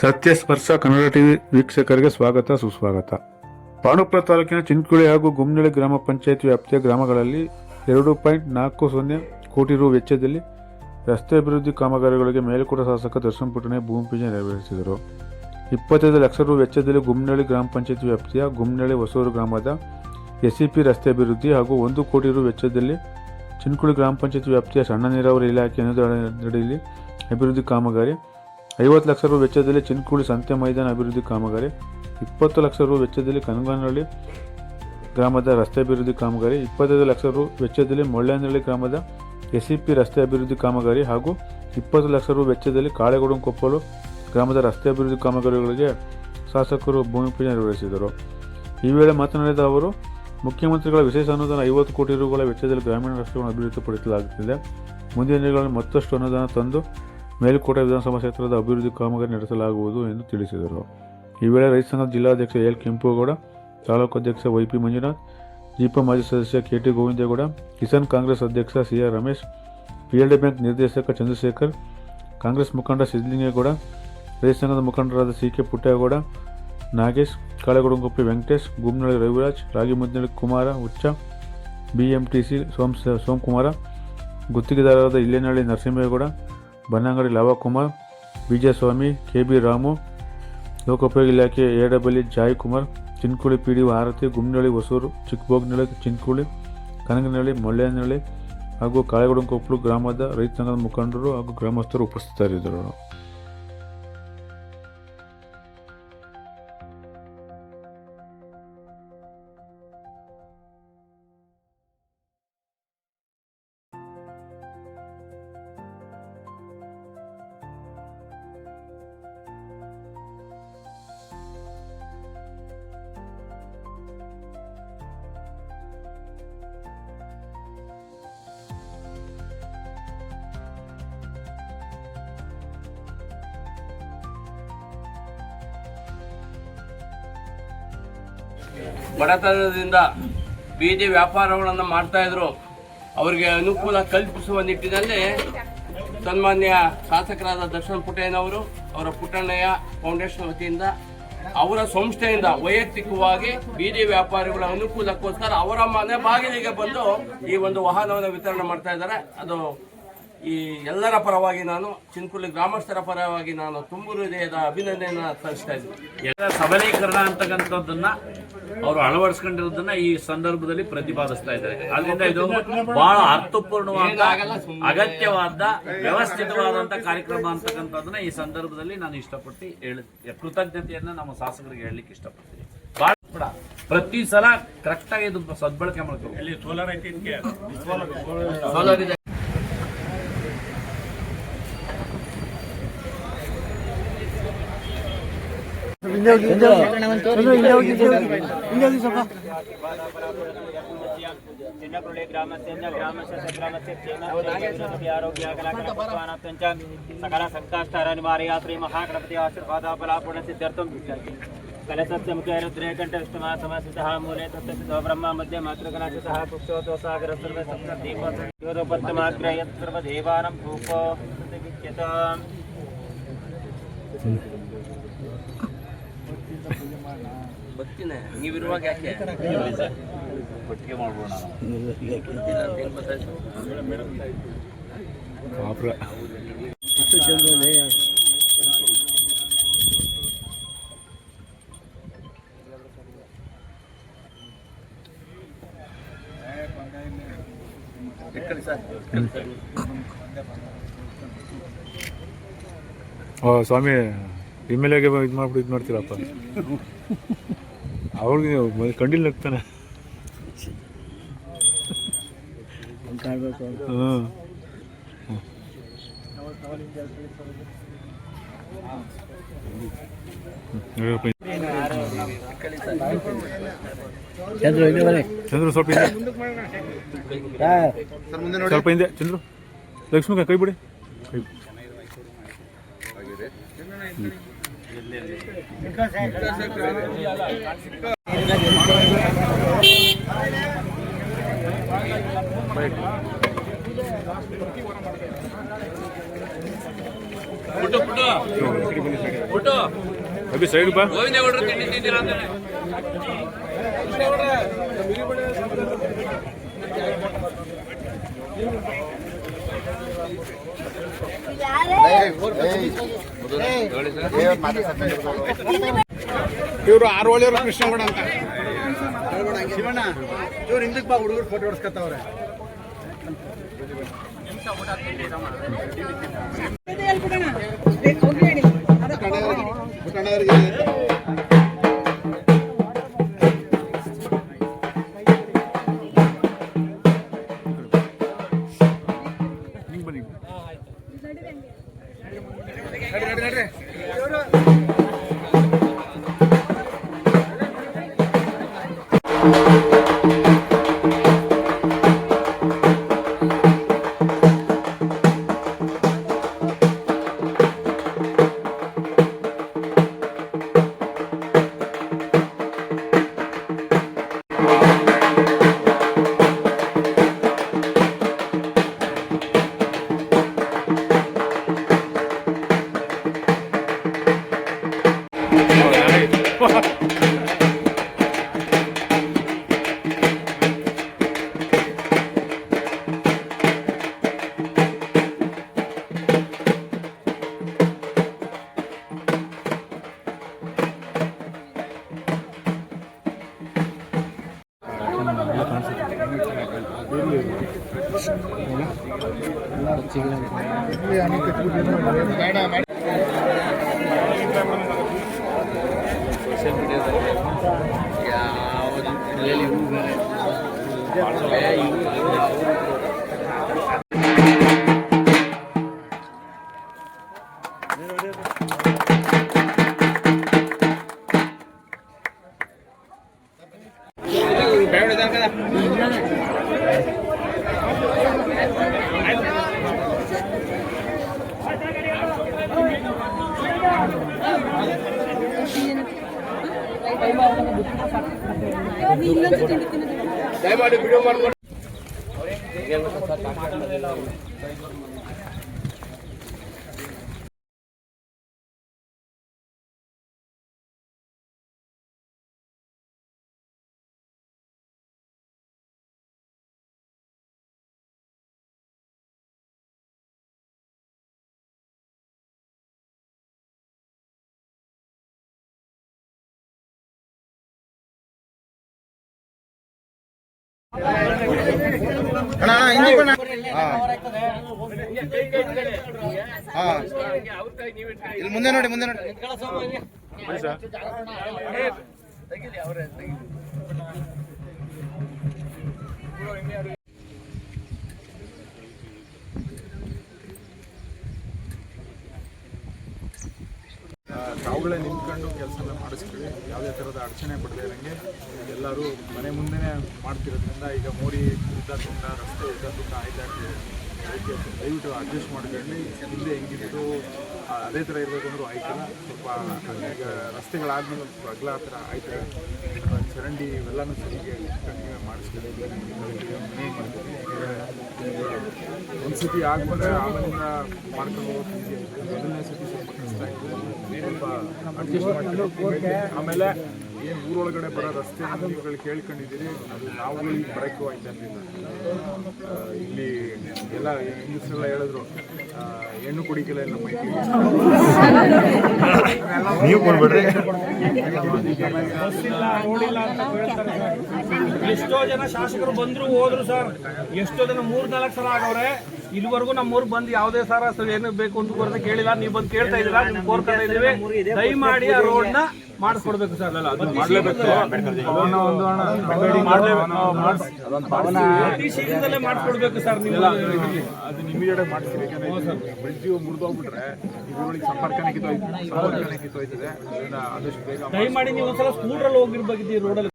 ಸತ್ಯಸ್ಪರ್ಶ Kannada TV ವೀಕ್ಷಕರಿಗೆ ಸ್ವಾಗತ ಸುಸ್ವಾಗತ. ಪಾಂಡುಪುರ ತಾಲೂಕಿನ ಚಿನ್ಕುಳಿ ಹಾಗೂ ಗುಮ್ನಳ್ಳಿ ಗ್ರಾಮ ಪಂಚಾಯತ್ ವ್ಯಾಪ್ತಿಯ ಗ್ರಾಮಗಳಲ್ಲಿ 2.40 ಕೋಟಿ ರು ವೆಚ್ಚದಲ್ಲಿ ರಸ್ತೆ ಅಭಿವೃದ್ಧಿ ಕಾಮಗಾರಿಗಳಿಗೆ ಮೇಲುಕೋಟ ಶಾಸಕ ದರ್ಶನ್ ಪುಟ್ಟಣೆ ಭೂಮಿ ಪೂಜೆ ನೆರವೇರಿಸಿದರು. 25 ಲಕ್ಷ ರು ವೆಚ್ಚದಲ್ಲಿ ಗುಮ್ನಳ್ಳಿ ಗ್ರಾಮ ಪಂಚಾಯತ್ ವ್ಯಾಪ್ತಿಯ ಗುಮ್ನಳ್ಳಿ ಹೊಸೂರು ಗ್ರಾಮದ ಎಸ್ಸಿಪಿ ರಸ್ತೆ ಅಭಿವೃದ್ಧಿ ಹಾಗೂ 1 ಕೋಟಿ ರು ವೆಚ್ಚದಲ್ಲಿ ಚಿನ್ಕುಳಿ ಗ್ರಾಮ ಪಂಚಾಯತ್ ವ್ಯಾಪ್ತಿಯ ಸಣ್ಣ ನೀರಾವರಿ ಇಲಾಖೆ ಅನುದಾನದಡಿಯಲ್ಲಿ ಅಭಿವೃದ್ಧಿ ಕಾಮಗಾರಿ, 50 ಲಕ್ಷ ರು ವೆಚ್ಚದಲ್ಲಿ ಚಿನ್ಕುಳಿ ಸಂತೆ ಮೈದಾನ ಅಭಿವೃದ್ಧಿ ಕಾಮಗಾರಿ, 20 ಲಕ್ಷ ರು ವೆಚ್ಚದಲ್ಲಿ ಕನಗನಹಳ್ಳಿ ಗ್ರಾಮದ ರಸ್ತೆ ಅಭಿವೃದ್ಧಿ ಕಾಮಗಾರಿ, 25 ಲಕ್ಷ ರು ವೆಚ್ಚದಲ್ಲಿ ಮೊಳ್ಳೆನಹಳ್ಳಿ ಗ್ರಾಮದ ಎಸ್ಸಿಪಿ ರಸ್ತೆ ಅಭಿವೃದ್ಧಿ ಕಾಮಗಾರಿ ಹಾಗೂ 20 ಲಕ್ಷ ರು ವೆಚ್ಚದಲ್ಲಿ ಕಾಳೆಗೊಡಂಕೊಪ್ಪಲು ಗ್ರಾಮದ ರಸ್ತೆ ಅಭಿವೃದ್ಧಿ ಕಾಮಗಾರಿಗಳಿಗೆ ಶಾಸಕರು ಭೂಮಿ ಪೂಜೆ ನೆರವೇರಿಸಿದರು. ಈ ವೇಳೆ ಮಾತನಾಡಿದ ಅವರು, ಮುಖ್ಯಮಂತ್ರಿಗಳ ವಿಶೇಷ ಅನುದಾನ 50 ಕೋಟಿ ರುಗಳ ವೆಚ್ಚದಲ್ಲಿ ಗ್ರಾಮೀಣ ರಸ್ತೆಗಳನ್ನು ಅಭಿವೃದ್ಧಿಪಡಿಸಲಾಗುತ್ತಿದೆ. ಮುಂದಿನ ದಿನಗಳಲ್ಲಿ ಮತ್ತಷ್ಟು ಅನುದಾನ ತಂದು ಮೇಲುಕೋಟೆ ವಿಧಾನಸಭಾ ಕ್ಷೇತ್ರದ ಅಭಿವೃದ್ಧಿ ಕಾಮಗಾರಿ ನಡೆಸಲಾಗುವುದು ಎಂದು ತಿಳಿಸಿದರು. ಈ ವೇಳೆ ರೈತ ಸಂಘದ ಜಿಲ್ಲಾಧ್ಯಕ್ಷ ಎಲ್ ಕೆಂಪೇಗೌಡ, ತಾಲೂಕು ಅಧ್ಯಕ್ಷ ವೈಪಿ ಮಂಜುನಾಥ್, ಜಿಪಂ ಮಾಜಿ ಸದಸ್ಯ ಕೆಟಿ ಗೋವಿಂದೇಗೌಡ, ಕಿಸಾನ್ ಕಾಂಗ್ರೆಸ್ ಅಧ್ಯಕ್ಷ ಸಿಆರ್ ರಮೇಶ್, ಪಿಎಲ್ಡಿ ಬ್ಯಾಂಕ್ ನಿರ್ದೇಶಕ ಚಂದ್ರಶೇಖರ್, ಕಾಂಗ್ರೆಸ್ ಮುಖಂಡ ಸಿದ್ದಲಿಂಗೇಗೌಡ, ರೈತ ಸಂಘದ ಮುಖಂಡರಾದ ಸಿಕೆ ಪುಟ್ಟೇಗೌಡ, ನಾಗೇಶ್, ಕಾಳೆಗೊಡಂಕೊಪ್ಪಿ ವೆಂಕಟೇಶ್, ಗುಮ್ನಳ್ಳಿ ರವಿರಾಜ್, ರಾಗಿಮುದ್ನಳ್ಳಿ ಕುಮಾರ ಹುಚ್ಚ, ಬಿಎಂಟಿಸಿ ಸೋಮಕುಮಾರ, ಗುತ್ತಿಗೆದಾರರಾದ ಇಲ್ಲೇನಹಳ್ಳಿ ನರಸಿಂಹೇಗೌಡ, ಬನ್ನಂಗಡಿ ಲಾವಕುಮಾರ್, ವಿಜಯಸ್ವಾಮಿ, ಕೆಬಿ ರಾಮು, ಲೋಕೋಪಯೋಗಿ ಇಲಾಖೆ ಎಡಬಲಿ ಜಾಯ್ಕುಮಾರ್, ಚಿನ್ಕುಳಿ ಪಿಡಿಒ ಆರತಿ, ಗುಮ್ನಳ್ಳಿ ಹೊಸೂರು, ಚಿಕ್ಕಬೋಗ್ನಳ್ಳಿ, ಚಿನ್ಕುಳಿ, ಕನಗನಹಳ್ಳಿ, ಮೊಳ್ಳೆನಹಳ್ಳಿ ಹಾಗೂ ಕಾಳೆಗೊಡಂಕೊಪ್ಪಲು ಗ್ರಾಮದ ರೈತ ಸಂಘದ ಮುಖಂಡರು ಹಾಗೂ ಗ್ರಾಮಸ್ಥರು ಉಪಸ್ಥಿತರಿದ್ದರು. ಬಡತನದಿಂದ ಬೀದಿ ವ್ಯಾಪಾರಗಳನ್ನು ಮಾಡ್ತಾ ಇದ್ರು. ಅವರಿಗೆ ಅನುಕೂಲ ಕಲ್ಪಿಸುವ ನಿಟ್ಟಿನಲ್ಲಿ ಸನ್ಮಾನ್ಯ ಶಾಸಕರಾದ ದರ್ಶನ್ ಪುಟ್ಟಯ್ಯನವರು, ಅವರ ಪುಟ್ಟಣ್ಣಯ್ಯ ಫೌಂಡೇಶನ್ ವತಿಯಿಂದ, ಅವರ ಸಂಸ್ಥೆಯಿಂದ ವೈಯಕ್ತಿಕವಾಗಿ ಬೀದಿ ವ್ಯಾಪಾರಿಗಳ ಅನುಕೂಲಕ್ಕೋಸ್ಕರ ಅವರ ಮನೆ ಬಾಗಿಲಿಗೆ ಬಂದು ಈ ಒಂದು ವಾಹನವನ್ನು ವಿತರಣೆ ಮಾಡ್ತಾ ಇದ್ದಾರೆ. ಅದು ಈ ಎಲ್ಲರ ಪರವಾಗಿ ನಾನು, ಚಿನ್ಕುಳಿ ಗ್ರಾಮಸ್ಥರ ಪರವಾಗಿ ನಾನು ತುಂಬು ಹೃದಯದ ಅಭಿನಂದನೆಯನ್ನು ಸಲ್ಲಿಸ್ತಾ ಇದ್ದೀನಿ. ಎಲ್ಲ ಸಬಲೀಕರಣ ಅಂತಕ್ಕಂಥದ್ದನ್ನ ಅವರು ಅಳವಡಿಸ್ಕೊಂಡಿರೋದನ್ನ ಈ ಸಂದರ್ಭದಲ್ಲಿ ಪ್ರತಿಪಾದಿಸ್ತಾ ಇದ್ದಾರೆ. ಆದ್ರಿಂದ ಇದು ಬಹಳ ಅರ್ಥಪೂರ್ಣವಾದ, ಅಗತ್ಯವಾದ, ವ್ಯವಸ್ಥಿತವಾದಂತ ಕಾರ್ಯಕ್ರಮ ಅಂತಕ್ಕಂಥದ್ದನ್ನ ಈ ಸಂದರ್ಭದಲ್ಲಿ ನಾನು ಇಷ್ಟಪಟ್ಟು ಕೃತಜ್ಞತೆಯನ್ನ ನಮ್ಮ ಶಾಸಕರಿಗೆ ಹೇಳಲಿಕ್ಕೆ ಇಷ್ಟಪಡ್ತೀನಿ. ಬಹಳ ಕೂಡ ಪ್ರತಿ ಸಲ ಕರೆಕ್ಟ್ ಆಗಿ ಇದು ಸದ್ಬಳಕೆ ಮಾಡ್ತೀವಿ. ಸೋಲಾರ್ ಇದೆ. ಚಿನ್ನಕುಳಿ ಗ್ರಾಮಸ್ಯ ಆರೋಗ್ಯ ಸಕಲ ಸಂಕಷ್ಟ ನಿವಾರ್ಯ ಶ್ರೀ ಮಹಾಗಣಪತಿ ಆಶೀರ್ವಾದ ಫಲಾಪೂರ್ಣ ಸಿದ್ಧಾರ್ಥಂ ಕಲಸಸ್ಯ ಮುಖೇ ರುದ್ರೇಕಂಠ ವಿಷ್ಣುಮಾ ಸಮಸಿತಃ ಮೂಲೆ ತತ್ಸಿತೋ ಬ್ರಹ್ಮ ಮಧ್ಯೆ ಮಾತೃಗಣಾಚಿತಃ ಕುಕ್ಷೋತೋ ಸಾಗರ ಸರ್ವ ಸಪ್ತದೀಪ ಯೋಧೋಪತ್ತಮಾಗ್ರ ಯತ್ ಸರ್ವದೇವಾನಂ ಭೂಪೋ ವಿಖ್ಯತಾಂ. ಬರ್ತೀನಿ, ನೀವಿರುವಾಗ ಯಾಕೆ ಒಟ್ಟಿಗೆ ಮಾಡ್ಬೋಣ. ಸ್ವಾಮಿ MLAಗೆ ಇದು ಮಾಡ್ಬಿಟ್ಟು ಇದು ಮಾಡ್ತೀರಪ್ಪ, ಅವ್ರಿಗೆ ಕಂಡಿಲ್ ನಗ್ತಾನೆ. ಚಂದ್ರು ಸ್ವಲ್ಪ ಹಿಂದೆ ಚಂದ್ರು, ಲಕ್ಷ್ಮಿ ಕೈ ಬಿಡಿ. ಪುಟ್ಟು ಅಭಿ ಸೈಡ್ ಬಾ. ಗೋವಿಂದೇಗೌಡರು ತಿಂಡಿ ತಿಂದಿರ ಅಂತಾನೆ. ಇವರು ಆರೋಳಿಯವರು ಕೃಷ್ಣಗೌಡ ಅಂತ ಶಿವಣ್ಣ ಇವ್ರು ಹಿಂದಕ್ಕೆ ಬಾ, ಹುಡುಗರು ಫೋಟೋ ಹೊಡ್ಸ್ಕೊತಾವ್ರೆ. ಸೋಷಿಯಲ್ ಮೀಡಿಯಾದಲ್ಲಿ ಯಾವುದು ದಯಮಾಡಿ ವಿಡಿಯೋ ಮಾಡ್ಕೊಂಡು ಇಲ್ಲಿ ಮುಂದೆ ನೋಡಿ, ಮುಂದೆ ನೋಡಿ. ತಾವುಗಳೇ ನಿಂತ್ಕೊಂಡು ಕೆಲಸನ ಮಾಡಿಸ್ತೀವಿ. ಯಾವುದೇ ಥರದ ಅಡಚಣೆ ಪಡದೇ ಇರೋಂಗೆ ಎಲ್ಲರೂ ಮನೆ ಮುಂದೆನೇ ಮಾಡ್ತಿರೋದ್ರಿಂದ ಈಗ ಮೋರಿ ಉದ್ದತುಂಡ ರಸ್ತೆ ಉದ್ದತುಂಡ ಆಯ್ತಾಗ್ತಿದೆ. ಅದಕ್ಕೆ ದಯವಿಟ್ಟು ಅಡ್ಜಸ್ಟ್ ಮಾಡ್ಕೊಂಡು ಹಿಂದೆ ಹೆಂಗಿತ್ತು ಅದೇ ಥರ ಇರಬೇಕು ಅಂದರೂ ಆಯ್ತಿಲ್ಲ. ಸ್ವಲ್ಪ ಈಗ ರಸ್ತೆಗಳಾದ್ಮೇಲೆ ಅಗಲ ಆ ಥರ ಆಯ್ತು, ಚರಂಡಿ ಇವೆಲ್ಲನೂ ಸರಿಗೆ ಕಂಟಿನ್ಯೂ ಮಾಡಿಸ್ಕೊಂಡು ಮನೆ ಮಾಡ್ತೀವಿ. ಒಂದು ಸತಿ ಆಗ್ಬಿಟ್ರೆ ಆಮೇಲಿಂದ ಮಾಡ್ಕೊಂಡು ಹೋಗೋದು ಈಸಿ ಆಯಿತು. ಮೊದಲನೇ ಸತಿ ಸ್ವಲ್ಪ ಕಷ್ಟ ಆಯಿತು, ಸ್ವಲ್ಪ ಅಡ್ಜಸ್ಟ್ ಮಾಡ್ಕೊಂಡು ಆಮೇಲೆ ಏನು ಊರೊಳಗಡೆ ಬರೋ ರಸ್ತೆ ನೀವುಗಳು ಕೇಳ್ಕೊಂಡಿದ್ದೀರಿ, ಅದು ನಾವು ಈಗ ಬರೋಕ್ಕೂ ಆಯ್ತಾಗಿಲ್ಲ. ಇಲ್ಲಿ ಎಲ್ಲ ಹೆಂಗಸರೆಲ್ಲ ಹೇಳಿದ್ರು ಹೆಣ್ಣು ಕುಡಿಕೆಲ್ಲ ಎಲ್ಲ ಮೈಕಿಗೆ ನೀವು ಕೊಡ್ಬೇಡ್ರಿ. ಎಷ್ಟೋ ಜನ ಶಾಸಕರು ಬಂದ್ರು ಹೋದ್ರು ಸರ್, ಎಷ್ಟೋ ಜನ 3-4 ಸಲ ಆಗವ್ರೆ. ಇಲ್ಲಿವರೆಗೂ ನಮ್ಮೂರು ಬಂದು ಯಾವುದೇ ಸರ್ ಏನು ಬೇಕು ಅಂತ ಬರೋದ ಕೇಳಿಲ್ಲ. ನೀವು ಬಂದು ಕೇಳ್ತಾ ಇದ್ದೀರಾ, ನಿಮ್ಗೆ ಕೋರ್ಕೊತಾ ಇದ್ದೀವಿ. ದಯಮಾಡಿ ಆ ರೋಡ್ನ ಮಾಡಿಸ್ಕೊಡ್ಬೇಕು ಸರ್. ಅತಿ ಶೀಘ್ರದಲ್ಲೇ ಮಾಡಿಸ್ಕೊಡ್ಬೇಕು ಸರ್. ನೀವು ಅದನ್ನ ಇಮಿಡಿಯೇಟ್ ಮಾಡ್ತೀವಿ. ಯಾಕಂದ್ರೆ ಬ್ರಿಡ್ಜ್ ಮುರಿದೋಗ್ಬಿಟ್ರೆ ಇದ್ರೊಳಗೆ ಸಂಪರ್ಕನೇ ಕಿತ್ತೋಯ್ತದೆ. ಅದರಿಂದ ಆದಷ್ಟು ಬೇಗ ದಯಮಾಡಿ ನೀವು ಒಂದ್ಸಲ ಸ್ಕೂಟ್ರಲ್ಲಿ ಹೋಗಿರ್ಬೇಕಿತ್ತು ಈ ರೋಡಲ್ಲಿ.